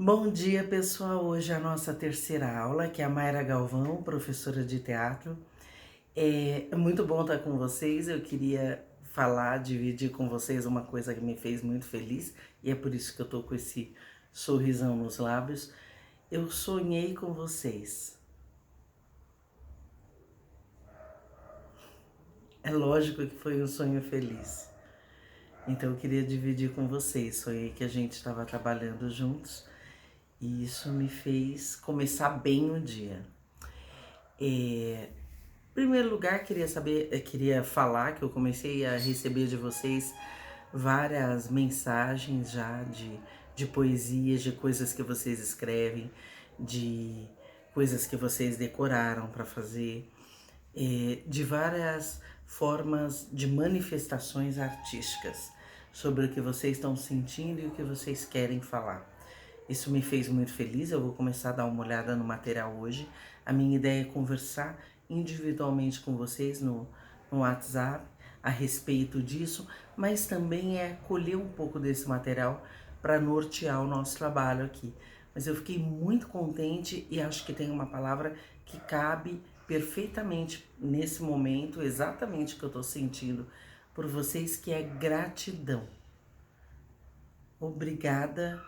Bom dia, pessoal. Hoje é a nossa terceira aula, que é a Mayra Galvão, professora de teatro. É muito bom estar com vocês. Eu queria falar, dividir com vocês uma coisa que me fez muito feliz, e é por isso que eu tô com esse sorrisão nos lábios. Eu sonhei com vocês. É lógico que foi um sonho feliz. Então eu queria dividir com vocês. Sonhei que a gente estava trabalhando juntos e isso me fez começar bem o dia. Em primeiro lugar, queria falar que eu comecei a receber de vocês várias mensagens já de poesias, de coisas que vocês escrevem, de coisas que vocês decoraram para fazer, de várias formas de manifestações artísticas sobre o que vocês estão sentindo e o que vocês querem falar. Isso me fez muito feliz. Eu vou começar a dar uma olhada no material hoje. A minha ideia é conversar individualmente com vocês no WhatsApp a respeito disso, mas também é colher um pouco desse material para nortear o nosso trabalho aqui. Mas eu fiquei muito contente e acho que tem uma palavra que cabe perfeitamente nesse momento, exatamente o que eu estou sentindo por vocês, que é gratidão. Obrigada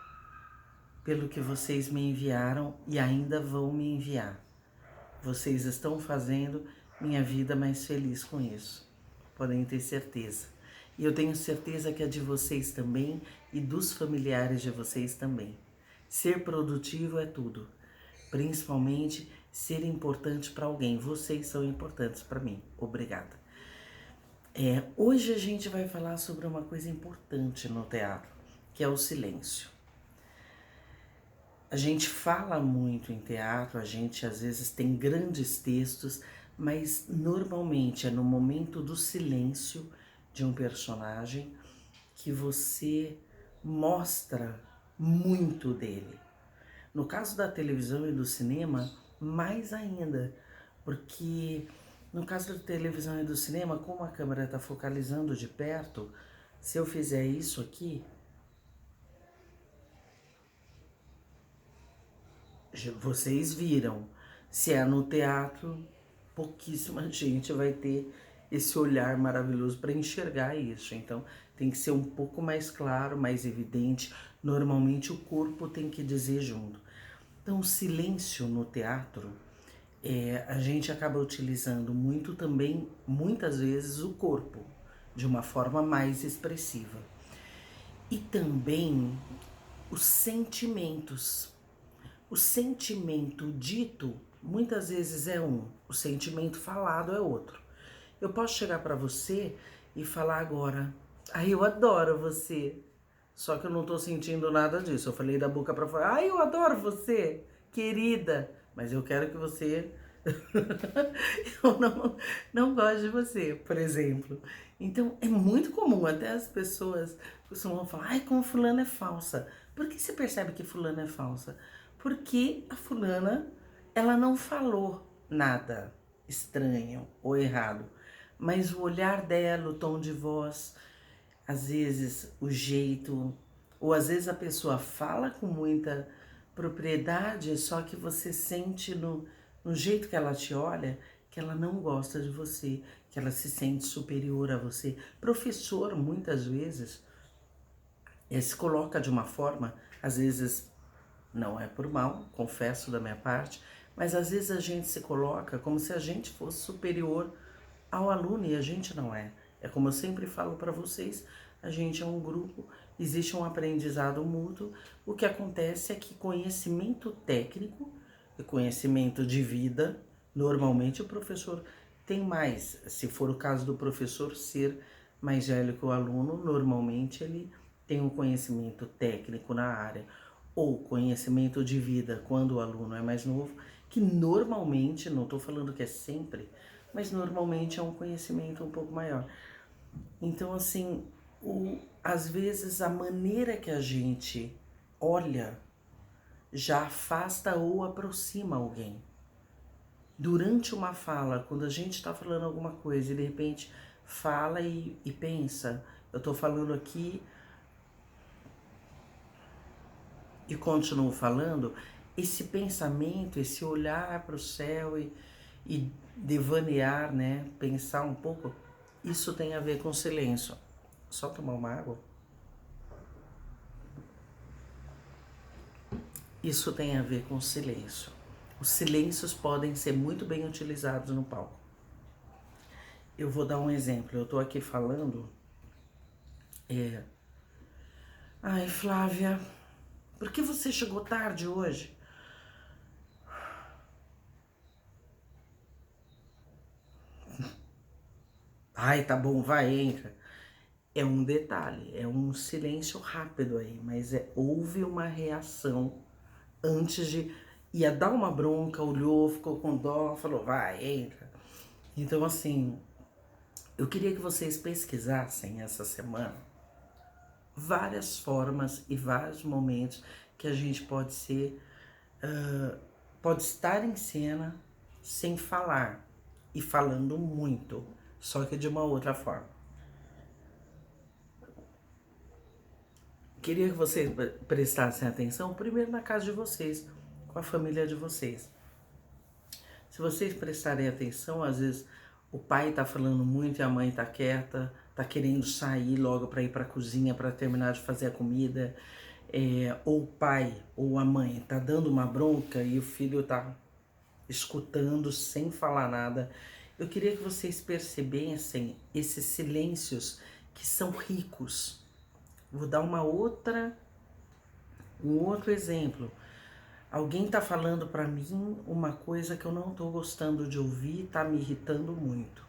pelo que vocês me enviaram e ainda vão me enviar. Vocês estão fazendo minha vida mais feliz com isso. Podem ter certeza. E eu tenho certeza que a de vocês também e dos familiares de vocês também. Ser produtivo é tudo. Principalmente ser importante para alguém. Vocês são importantes para mim. Obrigada. Hoje a gente vai falar sobre uma coisa importante no teatro, que é o silêncio. A gente fala muito em teatro, a gente às vezes tem grandes textos, mas normalmente é no momento do silêncio de um personagem que você mostra muito dele. No caso da televisão e do cinema, mais ainda, porque no caso da televisão e do cinema, como a câmera está focalizando de perto, se eu fizer isso aqui, vocês viram. Se é no teatro, pouquíssima gente vai ter esse olhar maravilhoso para enxergar isso. Então, tem que ser um pouco mais claro, mais evidente. Normalmente, o corpo tem que dizer junto. Então, o silêncio no teatro, a gente acaba utilizando muito também, muitas vezes, o corpo, de uma forma mais expressiva. E também os sentimentos. O sentimento dito muitas vezes é um, o sentimento falado é outro. Eu posso chegar para você e falar agora, ai, eu adoro você. Só que eu não tô sentindo nada disso. Eu falei da boca para fora, ai, eu adoro você, querida. Mas eu quero que você. Eu não gosto de você, por exemplo. Então é muito comum, até as pessoas costumam falar, ai, como fulana é falsa. Por que você percebe que fulana é falsa? Porque a fulana, ela não falou nada estranho ou errado, mas o olhar dela, o tom de voz, às vezes o jeito, ou às vezes a pessoa fala com muita propriedade, só que você sente no jeito que ela te olha que ela não gosta de você, que ela se sente superior a você. Professor, muitas vezes, se coloca de uma forma, às vezes não é por mal, confesso da minha parte, mas às vezes a gente se coloca como se a gente fosse superior ao aluno e a gente não é. É como eu sempre falo para vocês, a gente é um grupo, existe um aprendizado mútuo. O que acontece é que conhecimento técnico e conhecimento de vida, normalmente o professor tem mais. Se for o caso do professor ser mais velho que o aluno, normalmente ele tem um conhecimento técnico na área ou conhecimento de vida quando o aluno é mais novo, que normalmente, não estou falando que é sempre, mas normalmente é um conhecimento um pouco maior. Então, assim, às vezes a maneira que a gente olha já afasta ou aproxima alguém. Durante uma fala, quando a gente está falando alguma coisa e de repente fala e pensa, eu estou falando aqui e continuo falando, esse pensamento, esse olhar para o céu e devanear, né? Pensar um pouco, isso tem a ver com silêncio. Só tomar uma água. Isso tem a ver com silêncio. Os silêncios podem ser muito bem utilizados no palco. Eu vou dar um exemplo. Eu tô aqui falando. Ai, Flávia, por que você chegou tarde hoje? Ai, tá bom, vai, entra. É um detalhe, é um silêncio rápido aí, mas houve uma reação antes de. Ia dar uma bronca, olhou, ficou com dó, falou, vai, entra. Então, assim, eu queria que vocês pesquisassem essa semana várias formas e vários momentos que a gente pode ser, pode estar em cena sem falar e falando muito, só que de uma outra forma. Queria que vocês prestassem atenção primeiro na casa de vocês, com a família de vocês. Se vocês prestarem atenção, às vezes o pai tá falando muito e a mãe tá quieta, tá querendo sair logo para ir para a cozinha para terminar de fazer a comida, ou o pai ou a mãe tá dando uma bronca e o filho tá escutando sem falar nada. Eu queria que vocês percebessem esses silêncios que são ricos. Vou dar um outro exemplo. Alguém tá falando para mim uma coisa que eu não tô gostando de ouvir, tá me irritando muito.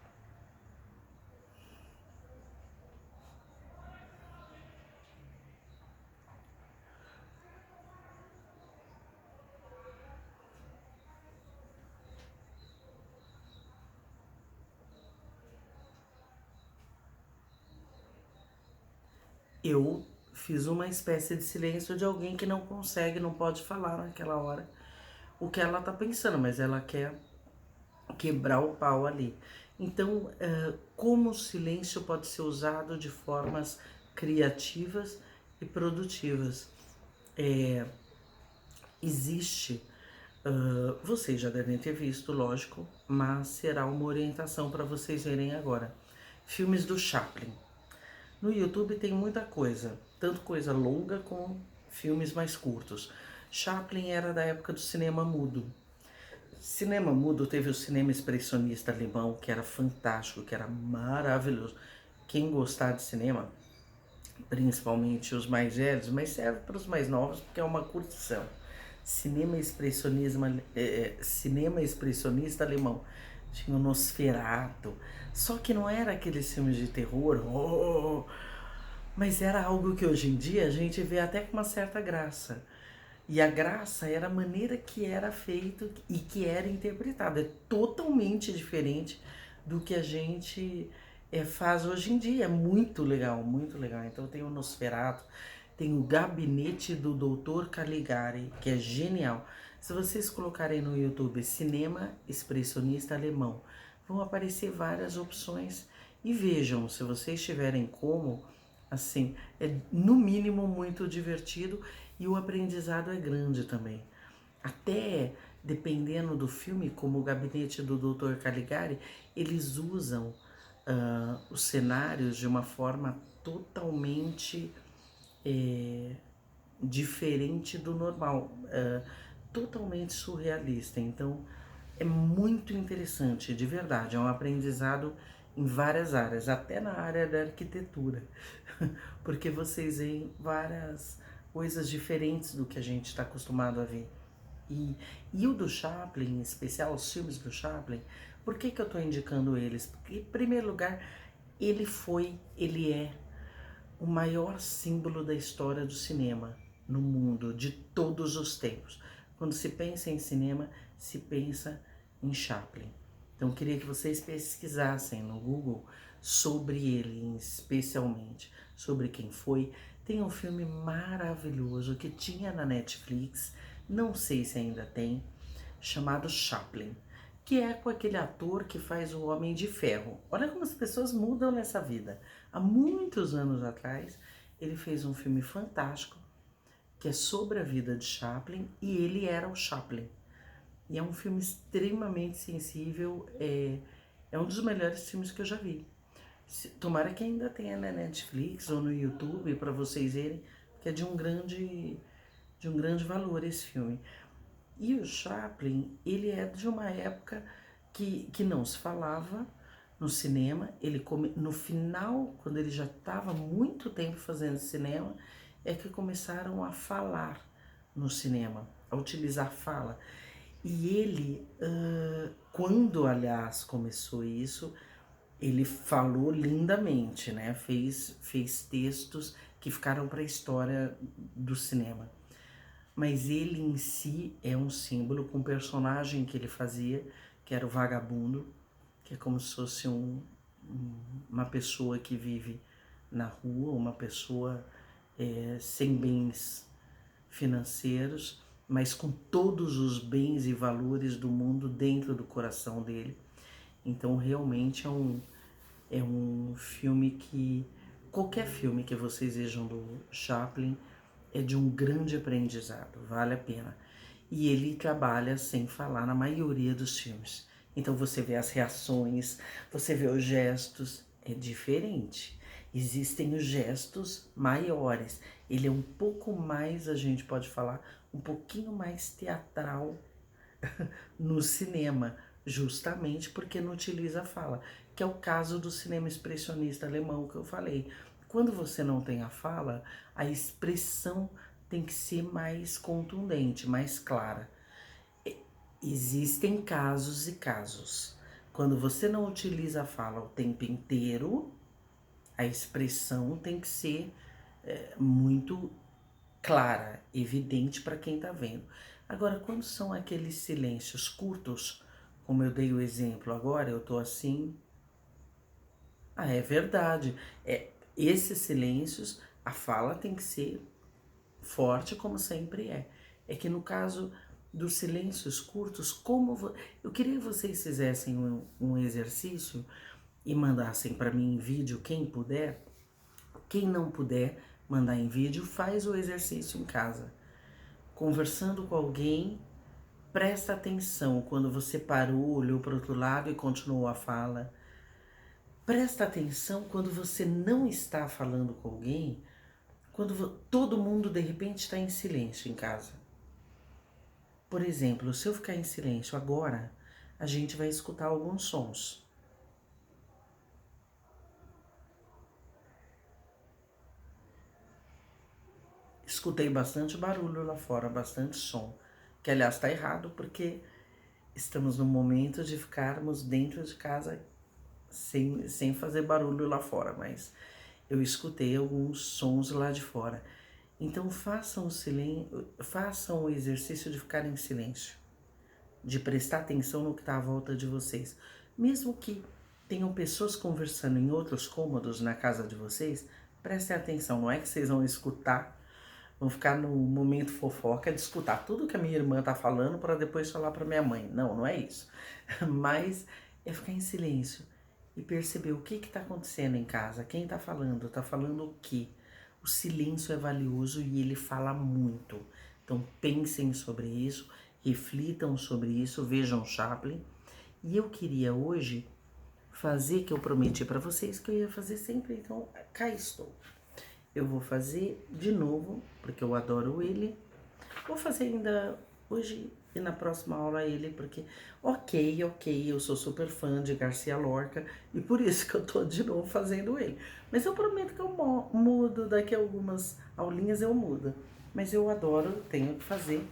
Eu fiz uma espécie de silêncio de alguém que não consegue, não pode falar naquela hora o que ela tá pensando, mas ela quer quebrar o pau ali. Então, como o silêncio pode ser usado de formas criativas e produtivas? Existe, vocês já devem ter visto, lógico, mas será uma orientação para vocês verem agora. Filmes do Chaplin. No YouTube tem muita coisa, tanto coisa longa como filmes mais curtos. Chaplin era da época do cinema mudo. Cinema mudo teve o cinema expressionista alemão, que era fantástico, que era maravilhoso. Quem gostar de cinema, principalmente os mais velhos, mas serve para os mais novos porque é uma curtição. Cinema expressionista alemão. Tinha o Nosferatu. Só que não era aqueles filmes de terror, mas era algo que hoje em dia a gente vê até com uma certa graça. E a graça era a maneira que era feito e que era interpretado. É totalmente diferente do que a gente faz hoje em dia. É muito legal, muito legal. Então tem o Nosferatu, tem o Gabinete do Dr. Caligari, que é genial. Se vocês colocarem no YouTube Cinema Expressionista Alemão, vão aparecer várias opções e vejam, se vocês tiverem como, assim, é no mínimo muito divertido e o aprendizado é grande também. Até dependendo do filme, como o Gabinete do Dr. Caligari, eles usam os cenários de uma forma totalmente diferente do normal, totalmente surrealista. Então é muito interessante, de verdade, é um aprendizado em várias áreas, até na área da arquitetura, porque vocês veem várias coisas diferentes do que a gente está acostumado a ver. E o do Chaplin, em especial os filmes do Chaplin, por que eu estou indicando eles? Porque, em primeiro lugar, ele é o maior símbolo da história do cinema no mundo, de todos os tempos. Quando se pensa em cinema, se pensa em Chaplin. Então, eu queria que vocês pesquisassem no Google sobre ele, especialmente, sobre quem foi. Tem um filme maravilhoso que tinha na Netflix, não sei se ainda tem, chamado Chaplin, que é com aquele ator que faz o Homem de Ferro. Olha como as pessoas mudam nessa vida. Há muitos anos atrás, ele fez um filme fantástico que é sobre a vida de Chaplin, e ele era o Chaplin. E é um filme extremamente sensível, é um dos melhores filmes que eu já vi. Tomara que ainda tenha na Netflix ou no YouTube para vocês verem, que é de um grande valor esse filme. E o Chaplin, ele é de uma época que não se falava no cinema. No final, quando ele já estava muito tempo fazendo cinema, é que começaram a falar no cinema, a utilizar fala. E ele, quando aliás começou isso, ele falou lindamente, né? Fez textos que ficaram para a história do cinema. Mas ele em si é um símbolo com um personagem que ele fazia, que era o vagabundo, que é como se fosse uma pessoa que vive na rua, uma pessoa sem bens financeiros, mas com todos os bens e valores do mundo dentro do coração dele. Então realmente é um filme que, qualquer filme que vocês vejam do Chaplin, é de um grande aprendizado, vale a pena. E ele trabalha sem falar na maioria dos filmes. Então você vê as reações, você vê os gestos, é diferente. Existem os gestos maiores. Ele é um pouco mais, a gente pode falar, um pouquinho mais teatral no cinema, justamente porque não utiliza a fala, que é o caso do cinema expressionista alemão que eu falei. Quando você não tem a fala, a expressão tem que ser mais contundente, mais clara. Existem casos e casos. Quando você não utiliza a fala o tempo inteiro, a expressão tem que ser muito clara, evidente para quem está vendo. Agora, quando são aqueles silêncios curtos, como eu dei o exemplo agora, eu tô assim. Ah, é verdade. Esses silêncios, a fala tem que ser forte, como sempre é. É que no caso dos silêncios curtos, eu queria que vocês fizessem um exercício e mandassem para mim em vídeo, quem puder. Quem não puder mandar em vídeo, faz o exercício em casa. Conversando com alguém, presta atenção quando você parou, olhou para o outro lado e continuou a fala. Presta atenção quando você não está falando com alguém, quando todo mundo de repente está em silêncio em casa. Por exemplo, se eu ficar em silêncio agora, a gente vai escutar alguns sons. Escutei bastante barulho lá fora, bastante som, que aliás está errado porque estamos no momento de ficarmos dentro de casa sem fazer barulho lá fora, mas eu escutei alguns sons lá de fora. Então façam o exercício de ficar em silêncio, de prestar atenção no que está à volta de vocês. Mesmo que tenham pessoas conversando em outros cômodos na casa de vocês, prestem atenção, não é que vocês vão escutar, vão ficar no momento fofoca de escutar tudo que a minha irmã tá falando para depois falar para minha mãe. Não, não é isso. Mas é ficar em silêncio e perceber o que está acontecendo em casa, quem está falando o quê. O silêncio é valioso e ele fala muito. Então pensem sobre isso, reflitam sobre isso, vejam Chaplin. E eu queria hoje fazer, que eu prometi para vocês que eu ia fazer sempre, então cá estou. Eu vou fazer de novo, porque eu adoro ele. Vou fazer ainda hoje e na próxima aula ele, porque ok, eu sou super fã de Garcia Lorca e por isso que eu tô de novo fazendo ele. Mas eu prometo que eu mudo, daqui a algumas aulinhas eu mudo. Mas eu adoro, tenho que fazer.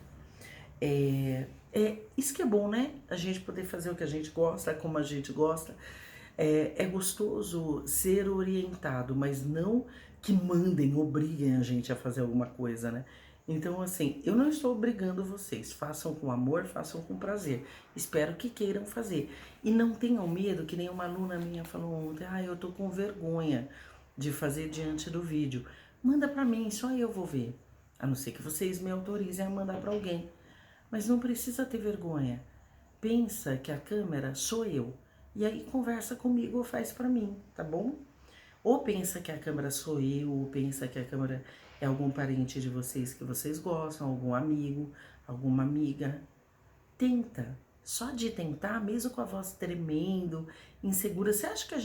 Isso que é bom, né? A gente poder fazer o que a gente gosta, como a gente gosta. É gostoso ser orientado, mas não que mandem, obriguem a gente a fazer alguma coisa, né? Então, assim, eu não estou obrigando vocês. Façam com amor, façam com prazer. Espero que queiram fazer. E não tenham medo, que nem uma aluna minha falou ontem. Eu tô com vergonha de fazer diante do vídeo. Manda pra mim, só eu vou ver. A não ser que vocês me autorizem a mandar pra alguém. Mas não precisa ter vergonha. Pensa que a câmera sou eu. E aí conversa comigo ou faz pra mim, tá bom? Ou pensa que a câmera sou eu, ou pensa que a câmera é algum parente de vocês que vocês gostam, algum amigo, alguma amiga. Tenta. Só de tentar, mesmo com a voz tremendo, insegura. Você acha que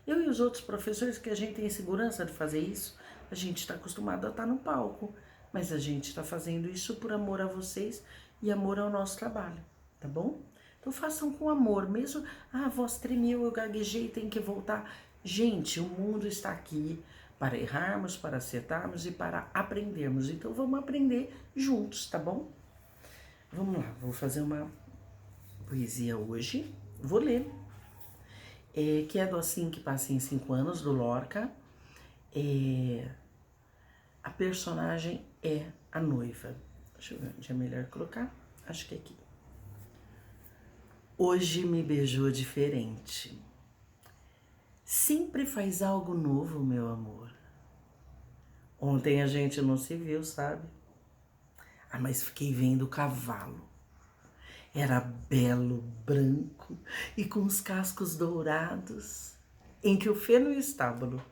eu e os outros professores, que a gente tem segurança de fazer isso? A gente está acostumado a estar no palco, mas a gente está fazendo isso por amor a vocês e amor ao nosso trabalho, tá bom? Então façam com amor, mesmo, a voz tremeu, eu gaguejei, tem que voltar. Gente, o mundo está aqui para errarmos, para acertarmos e para aprendermos. Então vamos aprender juntos, tá bom? Vamos lá, vou fazer uma poesia hoje. Vou ler. Que é do Assim que Passa em 5 Anos, do Lorca. A personagem é a noiva. Deixa eu ver onde é melhor colocar. Acho que é aqui. Hoje me beijou diferente. Sempre faz algo novo, meu amor. Ontem a gente não se viu, sabe? Mas fiquei vendo o cavalo. Era belo, branco e com os cascos dourados, em que o fê no estábulo.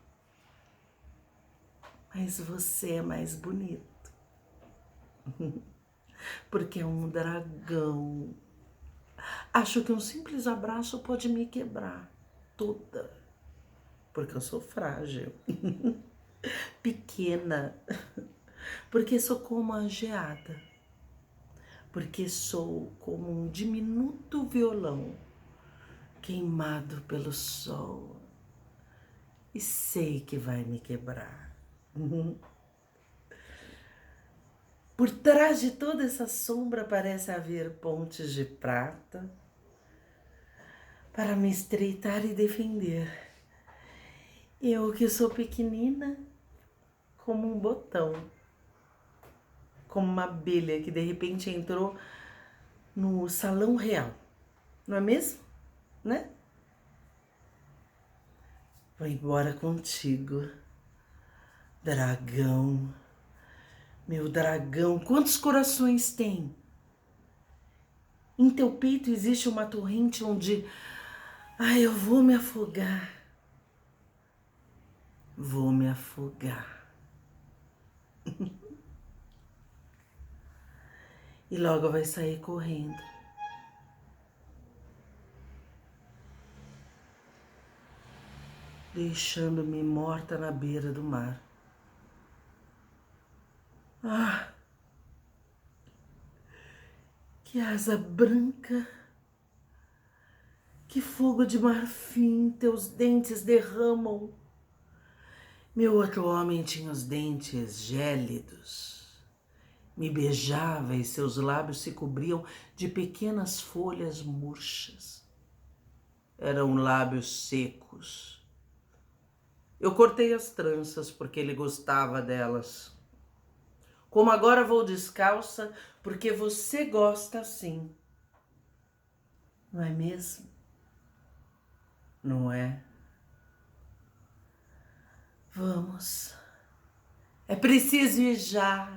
Mas você é mais bonito, porque é um dragão. Acho que um simples abraço pode me quebrar toda, porque eu sou frágil, pequena, porque sou como a geada, porque sou como um diminuto violão queimado pelo sol e sei que vai me quebrar. Por trás de toda essa sombra parece haver pontes de prata para me estreitar e defender. Eu que sou pequenina como um botão, como uma abelha que de repente entrou no salão real, não é mesmo? Né? Vou embora contigo, dragão, meu dragão. Quantos corações tem? Em teu peito existe uma torrente onde, eu vou me afogar. Vou me afogar. E logo vai sair correndo. Deixando-me morta na beira do mar. Que asa branca, que fogo de marfim teus dentes derramam. Meu outro homem tinha os dentes gélidos, me beijava e seus lábios se cobriam de pequenas folhas murchas. Eram lábios secos. Eu cortei as tranças porque ele gostava delas. Como agora vou descalça porque você gosta assim. Não é mesmo? Não é? Vamos. É preciso ir já.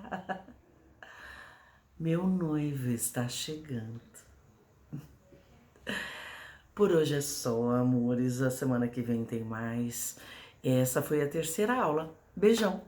Meu noivo está chegando. Por hoje é só, amores. A semana que vem tem mais. Essa foi a terceira aula. Beijão.